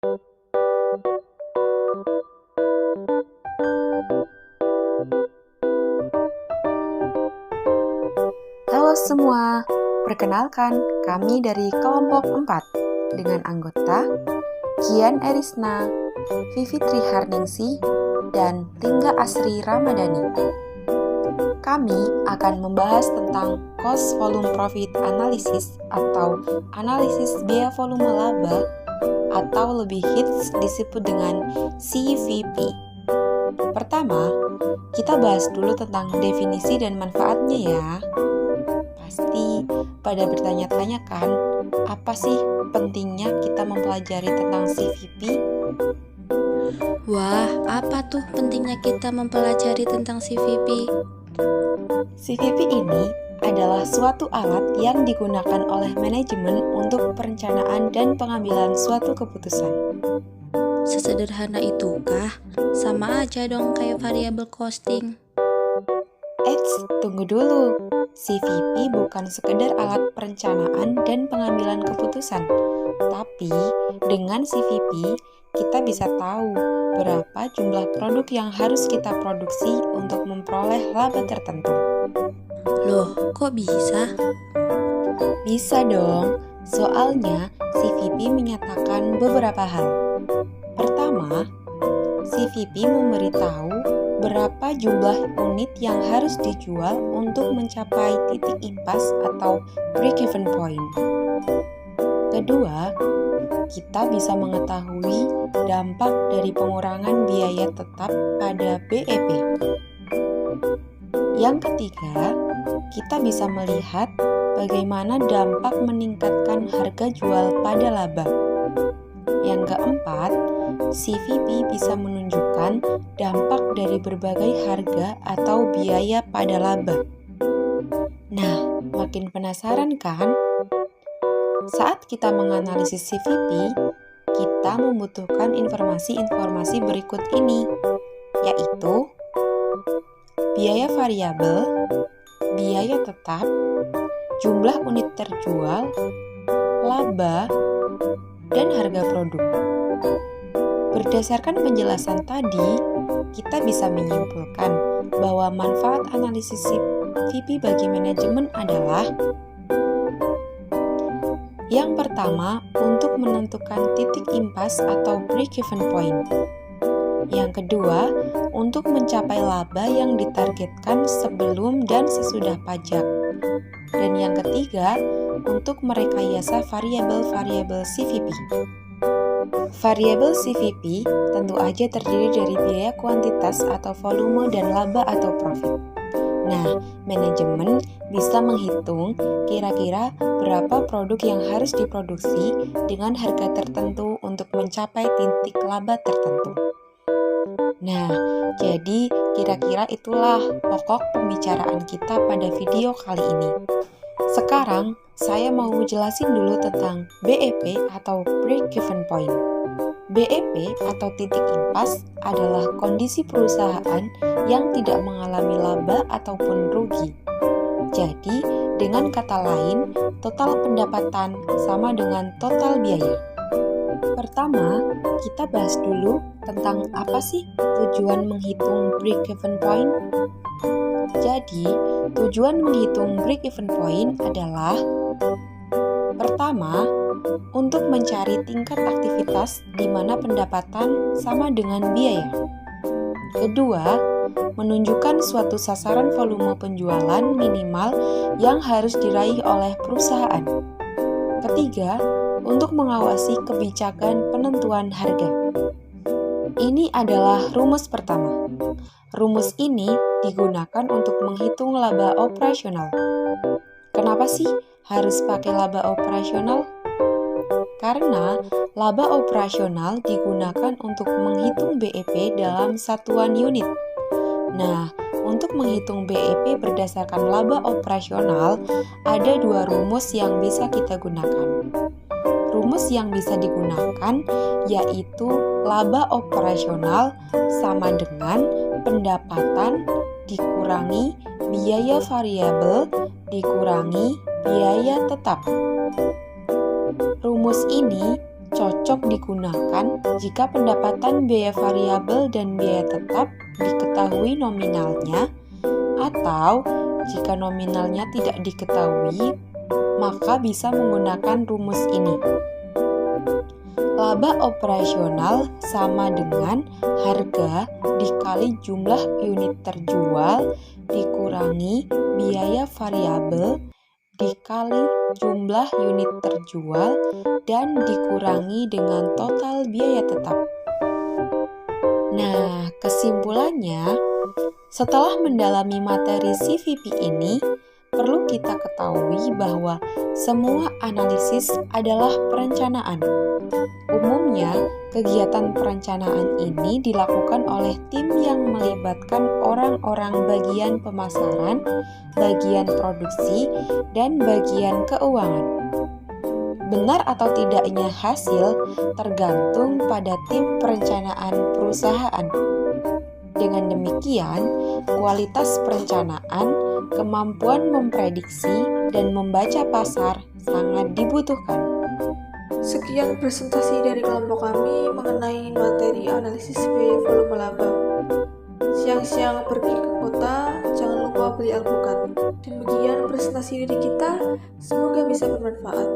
Halo semua, perkenalkan kami dari kelompok 4 dengan anggota Kian Erisna, Vivi Triharningsi, dan Tingga Asri Ramadhani. Kami akan membahas tentang Cost Volume Profit Analysis atau analisis biaya volume laba atau lebih hits disebut dengan CVP. Pertama, kita bahas dulu tentang definisi dan manfaatnya ya. Pasti pada bertanya-tanya kan, apa sih pentingnya kita mempelajari tentang CVP? Wah, apa tuh pentingnya kita mempelajari tentang CVP? CVP ini adalah suatu alat yang digunakan oleh manajemen untuk perencanaan dan pengambilan suatu keputusan. Sesederhana itukah? Sama aja dong kayak variable costing. Eits, tunggu dulu. CVP bukan sekedar alat perencanaan dan pengambilan keputusan. Tapi, dengan CVP, kita bisa tahu berapa jumlah produk yang harus kita produksi untuk memperoleh laba tertentu. Loh, kok bisa? Bisa dong, soalnya CVP menyatakan beberapa hal. Pertama, CVP memberitahu berapa jumlah unit yang harus dijual untuk mencapai titik impas atau break-even point. Kedua, kita bisa mengetahui dampak dari pengurangan biaya tetap pada BEP. Yang ketiga, kita bisa melihat bagaimana dampak meningkatkan harga jual pada laba. Yang keempat, CVP bisa menunjukkan dampak dari berbagai harga atau biaya pada laba. Nah, makin penasaran kan? Saat kita menganalisis CVP, kita membutuhkan informasi-informasi berikut ini, yaitu biaya variabel, biaya tetap, jumlah unit terjual, laba, dan harga produk. Berdasarkan penjelasan tadi, kita bisa menyimpulkan bahwa manfaat analisis CVP bagi manajemen adalah: yang pertama, untuk menentukan titik impas atau break-even point. Yang kedua, untuk mencapai laba yang ditargetkan sebelum dan sesudah pajak. Dan yang ketiga, untuk merekayasa variabel-variabel CVP. Variabel CVP tentu aja terdiri dari biaya kuantitas atau volume dan laba atau profit. Nah, manajemen bisa menghitung kira-kira berapa produk yang harus diproduksi dengan harga tertentu untuk mencapai titik laba tertentu. Nah, jadi kira-kira itulah pokok pembicaraan kita pada video kali ini. Sekarang, saya mau jelasin dulu tentang BEP atau break-even point. BEP atau titik impas adalah kondisi perusahaan yang tidak mengalami laba ataupun rugi. Jadi, dengan kata lain, total pendapatan sama dengan total biaya. Pertama, kita bahas dulu tentang apa sih tujuan menghitung break-even point. Jadi, tujuan menghitung break-even point adalah: pertama, untuk mencari tingkat aktivitas di mana pendapatan sama dengan biaya. Kedua, menunjukkan suatu sasaran volume penjualan minimal yang harus diraih oleh perusahaan. Ketiga, untuk mengawasi kebijakan penentuan harga. Ini adalah rumus pertama. Rumus ini digunakan untuk menghitung laba operasional. Kenapa sih harus pakai laba operasional? Karena laba operasional digunakan untuk menghitung BEP dalam satuan unit. Nah, untuk menghitung BEP berdasarkan laba operasional, ada dua rumus yang bisa kita gunakan. Rumus yang bisa digunakan yaitu laba operasional sama dengan pendapatan dikurangi biaya variabel dikurangi biaya tetap. Rumus ini cocok digunakan jika pendapatan biaya variabel dan biaya tetap diketahui nominalnya, atau jika nominalnya tidak diketahui, maka bisa menggunakan rumus ini. Laba operasional sama dengan harga dikali jumlah unit terjual dikurangi biaya variabel dikali jumlah unit terjual dan dikurangi dengan total biaya tetap. Nah, kesimpulannya, setelah mendalami materi CVP ini, perlu kita ketahui bahwa semua analisis adalah perencanaan. Umumnya, kegiatan perencanaan ini dilakukan oleh tim yang melibatkan orang-orang bagian pemasaran, bagian produksi, dan bagian keuangan. Benar atau tidaknya hasil tergantung pada tim perencanaan perusahaan. Dengan demikian, kualitas perencanaan, kemampuan memprediksi, dan membaca pasar sangat dibutuhkan. Sekian presentasi dari kelompok kami mengenai materi analisis biaya volume laba. Siang-siang pergi ke kota, jangan lupa beli alpukat. Demikian presentasi dari kita, semoga bisa bermanfaat.